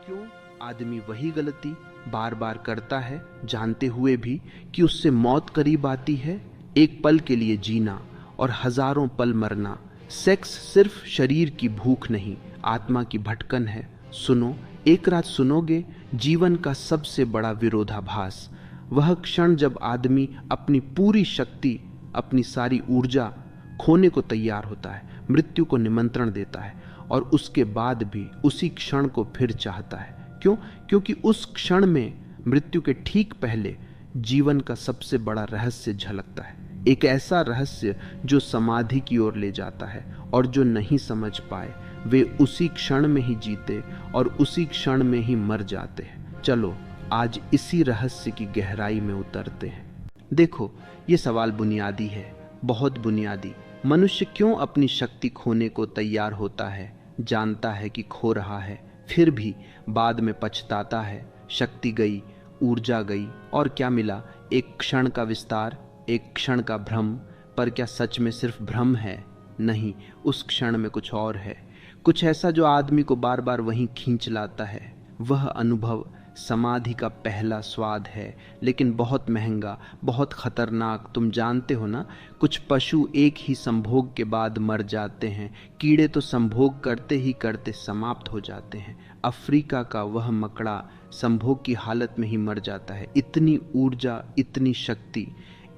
क्यों आदमी वही गलती बार बार करता है, जानते हुए भी कि उससे मौत करीब आती है? एक पल के लिए जीना और हजारों पल मरना। सेक्स सिर्फ शरीर की भूख नहीं, आत्मा की भटकन है। सुनो, एक रात सुनोगे, जीवन का सबसे बड़ा विरोधाभास, वह क्षण जब आदमी अपनी पूरी शक्ति, अपनी सारी ऊर्जा खोने को तैयार होता है, मृत्यु को निमंत्रण देता है और उसके बाद भी उसी क्षण को फिर चाहता है। क्यों? क्योंकि उस क्षण में, मृत्यु के ठीक पहले, जीवन का सबसे बड़ा रहस्य झलकता है। एक ऐसा रहस्य जो समाधि की ओर ले जाता है, और जो नहीं समझ पाए वे उसी क्षण में ही जीते और उसी क्षण में ही मर जाते हैं। चलो आज इसी रहस्य की गहराई में उतरते हैं। देखो, ये सवाल बुनियादी है, बहुत बुनियादी। मनुष्य क्यों अपनी शक्ति खोने को तैयार होता है? जानता है कि खो रहा है, फिर भी बाद में पछताता है। शक्ति गई, ऊर्जा गई, और क्या मिला? एक क्षण का विस्तार, एक क्षण का भ्रम। पर क्या सच में सिर्फ भ्रम है? नहीं, उस क्षण में कुछ और है, कुछ ऐसा जो आदमी को बार बार वहीं खींच लाता है। वह अनुभव समाधि का पहला स्वाद है, लेकिन बहुत महंगा, बहुत खतरनाक। तुम जानते हो ना, कुछ पशु एक ही संभोग के बाद मर जाते हैं, कीड़े तो संभोग करते ही करते समाप्त हो जाते हैं। अफ्रीका का वह मकड़ा संभोग की हालत में ही मर जाता है। इतनी ऊर्जा, इतनी शक्ति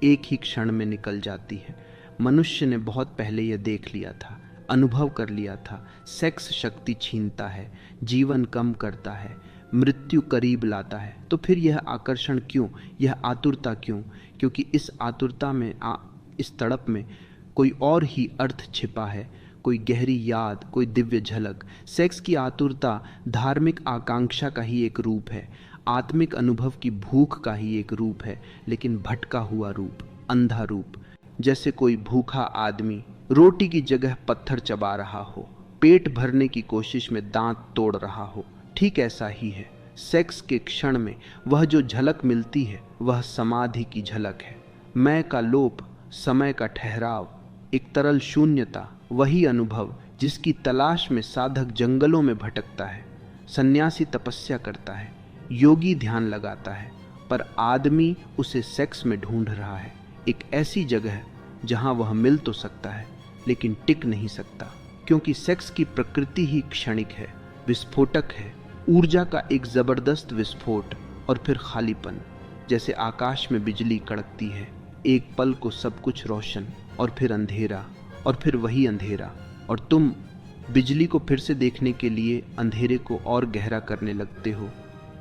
एक ही क्षण में निकल जाती है। मनुष्य ने बहुत पहले यह देख लिया था, अनुभव कर लिया था। सेक्स शक्ति छीनता है, जीवन कम करता है, मृत्यु करीब लाता है। तो फिर यह आकर्षण क्यों, यह आतुरता क्यों? क्योंकि इस आतुरता में, इस तड़प में कोई और ही अर्थ छिपा है, कोई गहरी याद, कोई दिव्य झलक। सेक्स की आतुरता धार्मिक आकांक्षा का ही एक रूप है, आत्मिक अनुभव की भूख का ही एक रूप है, लेकिन भटका हुआ रूप, अंधा रूप। जैसे कोई भूखा आदमी रोटी की जगह पत्थर चबा रहा हो, पेट भरने की कोशिश में दांत तोड़ रहा हो। ठीक ऐसा ही है सेक्स के क्षण में वह जो झलक मिलती है, वह समाधि की झलक है। मैं का लोप, समय का ठहराव, एक तरल शून्यता, वही अनुभव जिसकी तलाश में साधक जंगलों में भटकता है, सन्यासी तपस्या करता है, योगी ध्यान लगाता है, पर आदमी उसे सेक्स में ढूंढ रहा है। एक ऐसी जगह जहां वह मिल तो सकता है, लेकिन टिक नहीं सकता, क्योंकि सेक्स की प्रकृति ही क्षणिक है, विस्फोटक है। ऊर्जा का एक जबरदस्त विस्फोट और फिर खालीपन, जैसे आकाश में बिजली कड़कती है। एक पल को सब कुछ रोशन, और फिर अंधेरा, और फिर वही अंधेरा, और तुम बिजली को फिर से देखने के लिए अंधेरे को और गहरा करने लगते हो।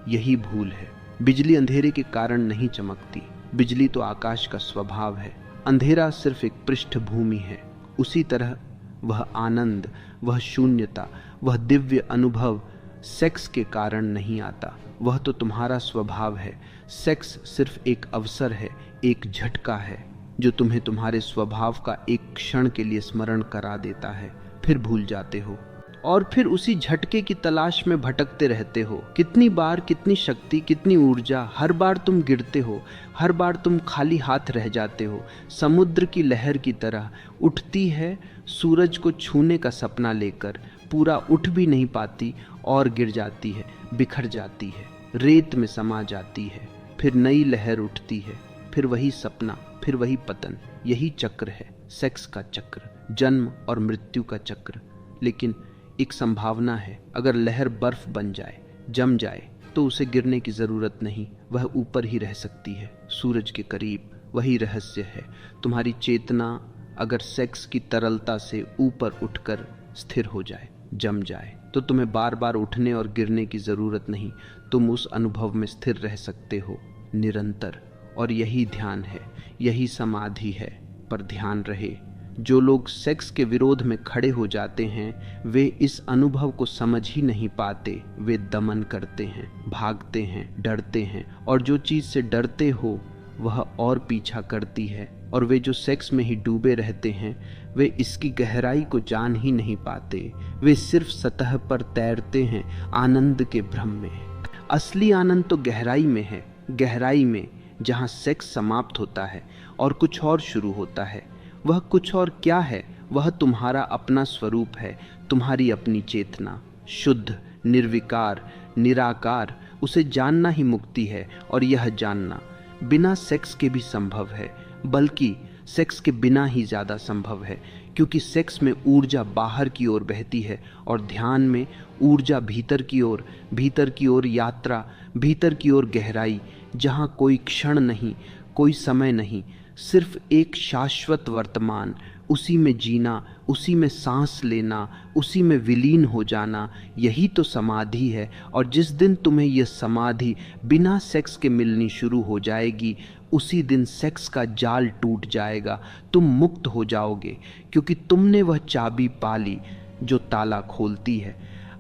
यही भूल है। बिजली अंधेरे के कारण नहीं चमकती, बिजली तो आकाश का स्वभाव है, अंधेरा सिर्फ एक पृष्ठभूमि है। उसी तरह वह आनंद, वह शून्यता, वह दिव्य अनुभव सेक्स के कारण नहीं आता, वह तो तुम्हारा स्वभाव है। सेक्स सिर्फ एक अवसर है, एक झटका है, जो तुम्हें तुम्हारे स्वभाव का एक क्षण के लिए स्मरण करा देता है, फिर भूल जाते हो और फिर उसी झटके की तलाश में भटकते रहते हो। कितनी बार, कितनी शक्ति, कितनी ऊर्जा, हर बार तुम गिरते हो, हर बार तुम खाली हाथ रह जाते हो। समुद्र की लहर की तरह उठती है सूरज को छूने का सपना लेकर, पूरा उठ भी नहीं पाती और गिर जाती है, बिखर जाती है, रेत में समा जाती है। फिर नई लहर उठती है, फिर वही सपना, फिर वही पतन। यही चक्र है सेक्स का चक्र, जन्म और मृत्यु का चक्र। लेकिन एक संभावना है, अगर लहर बर्फ बन जाए, जम जाए, तो उसे गिरने की जरूरत नहीं, वह ऊपर ही रह सकती है, सूरज के करीब। वही रहस्य है। तुम्हारी चेतना अगर सेक्स की तरलता से ऊपर उठकर स्थिर हो जाए, जम जाए, तो तुम्हें बार बार उठने और गिरने की जरूरत नहीं। तुम उस अनुभव में स्थिर रह सकते हो निरंतर। और यही ध्यान है, यही समाधि है। पर ध्यान रहे, जो लोग सेक्स के विरोध में खड़े हो जाते हैं, वे इस अनुभव को समझ ही नहीं पाते। वे दमन करते हैं, भागते हैं, डरते हैं, और जो चीज़ से डरते हो वह और पीछा करती है। और वे जो सेक्स में ही डूबे रहते हैं, वे इसकी गहराई को जान ही नहीं पाते। वे सिर्फ सतह पर तैरते हैं आनंद के भ्रम में। असली आनंद तो गहराई में है, गहराई में, जहाँ सेक्स समाप्त होता है और कुछ और शुरू होता है। वह कुछ और क्या है? वह तुम्हारा अपना स्वरूप है, तुम्हारी अपनी चेतना, शुद्ध, निर्विकार, निराकार, उसे जानना ही मुक्ति है। और यह जानना बिना सेक्स के भी संभव है, बल्कि सेक्स के बिना ही ज़्यादा संभव है, क्योंकि सेक्स में ऊर्जा बाहर की ओर बहती है और ध्यान में ऊर्जा भीतर की ओर यात्रा, भीतर की ओर गहराई, जहाँ कोई क्षण नहीं, कोई समय नहीं, सिर्फ एक शाश्वत वर्तमान, उसी में जीना, उसी में सांस लेना, उसी में विलीन हो जाना, यही तो समाधि है। और जिस दिन तुम्हें यह समाधि बिना सेक्स के मिलनी शुरू हो जाएगी, उसी दिन सेक्स का जाल टूट जाएगा, तुम मुक्त हो जाओगे, क्योंकि तुमने वह चाबी पा ली जो ताला खोलती है।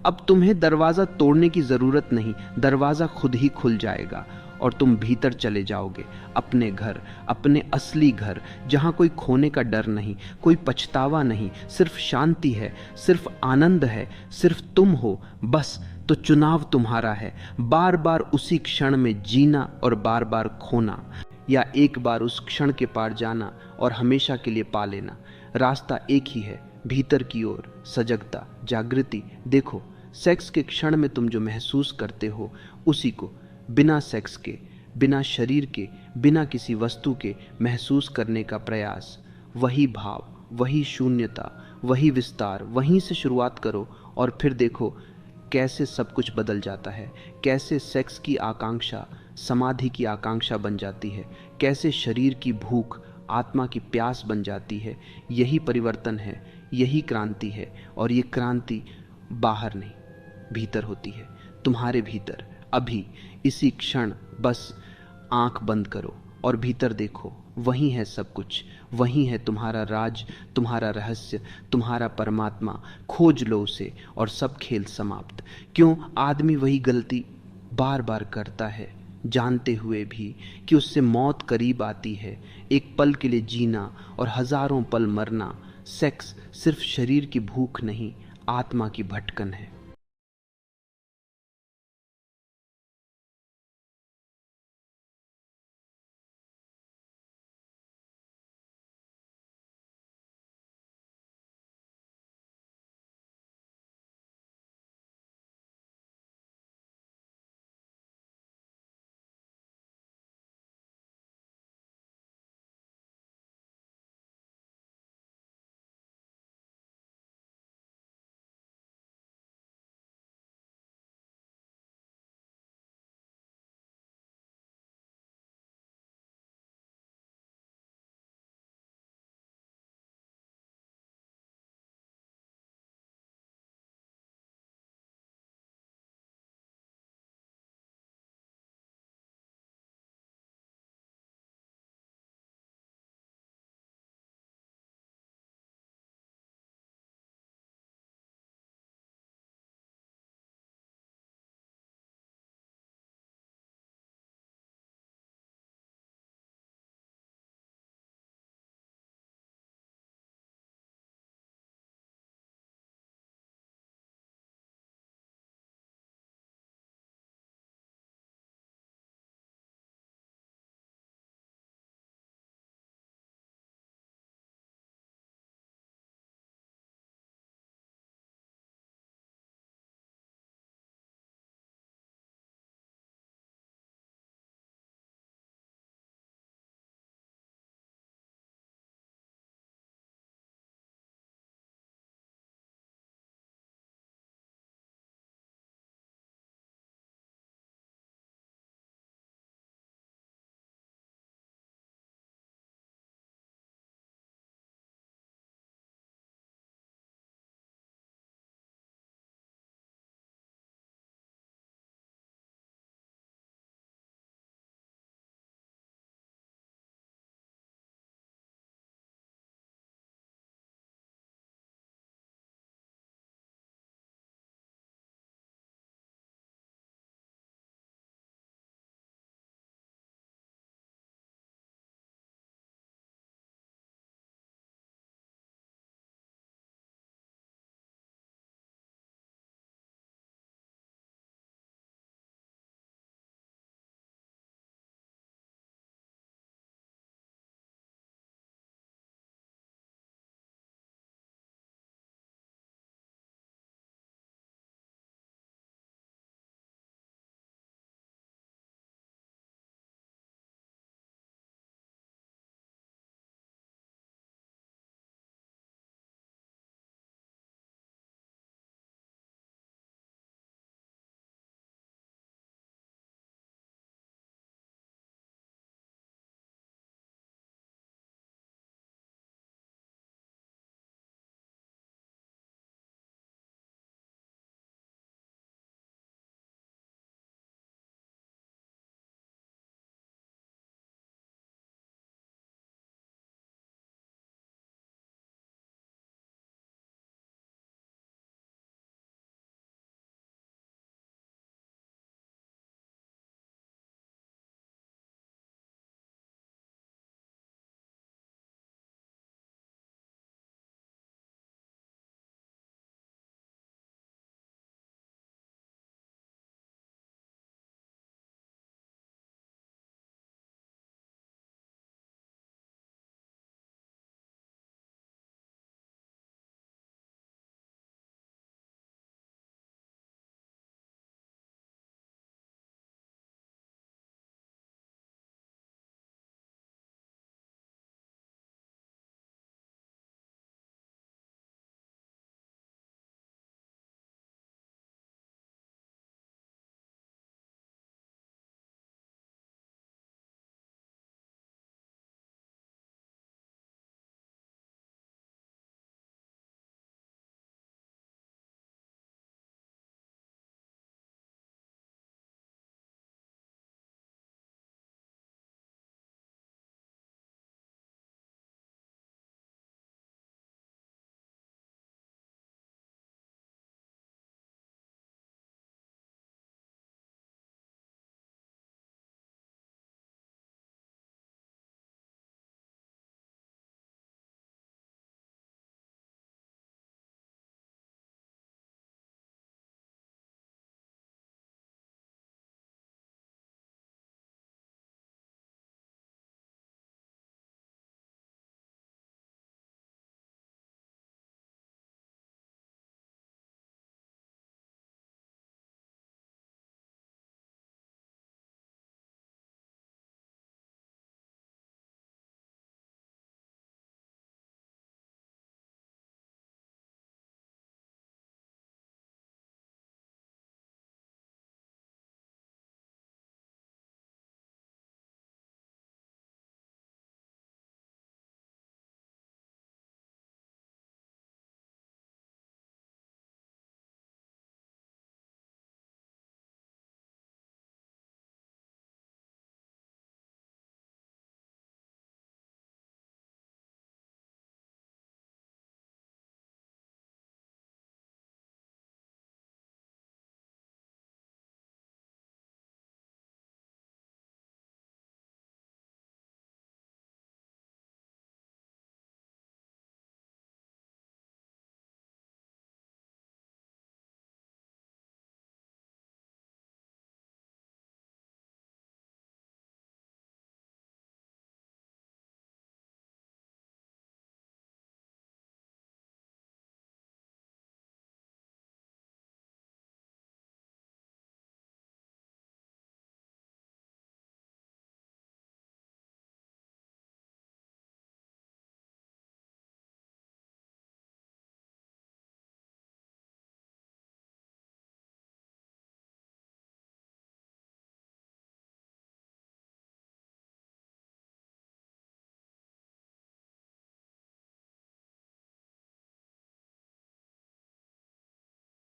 अब तुम्हें दरवाज़ा तोड़ने की ज़रूरत नहीं, दरवाज़ा खुद ही खुल जाएगा और तुम भीतर चले जाओगे, अपने घर, अपने असली घर, जहाँ कोई खोने का डर नहीं, कोई पछतावा नहीं, सिर्फ शांति है, सिर्फ आनंद है, सिर्फ तुम हो बस। तो चुनाव तुम्हारा है, बार बार उसी क्षण में जीना और बार बार खोना, या एक बार उस क्षण के पार जाना और हमेशा के लिए पा लेना। रास्ता एक ही है, भीतर की ओर, सजगता, जागृति। देखो, सेक्स के क्षण में तुम जो महसूस करते हो, उसी को बिना सेक्स के, बिना शरीर के, बिना किसी वस्तु के महसूस करने का प्रयास। वही भाव, वही शून्यता, वही विस्तार, वहीं से शुरुआत करो और फिर देखो कैसे सब कुछ बदल जाता है, कैसे सेक्स की आकांक्षा समाधि की आकांक्षा बन जाती है, कैसे शरीर की भूख आत्मा की प्यास बन जाती है। यही परिवर्तन है, यही क्रांति है। और ये क्रांति बाहर नहीं, भीतर होती है, तुम्हारे भीतर। अभी इसी क्षण बस आंख बंद करो और भीतर देखो, वही है सब कुछ, वही है तुम्हारा राज, तुम्हारा रहस्य, तुम्हारा परमात्मा। खोज लो उसे और सब खेल समाप्त। क्यों आदमी वही गलती बार बार करता है, जानते हुए भी कि उससे मौत करीब आती है। एक पल के लिए जीना और हजारों पल मरना। सेक्स सिर्फ शरीर की भूख नहीं, आत्मा की भटकन है।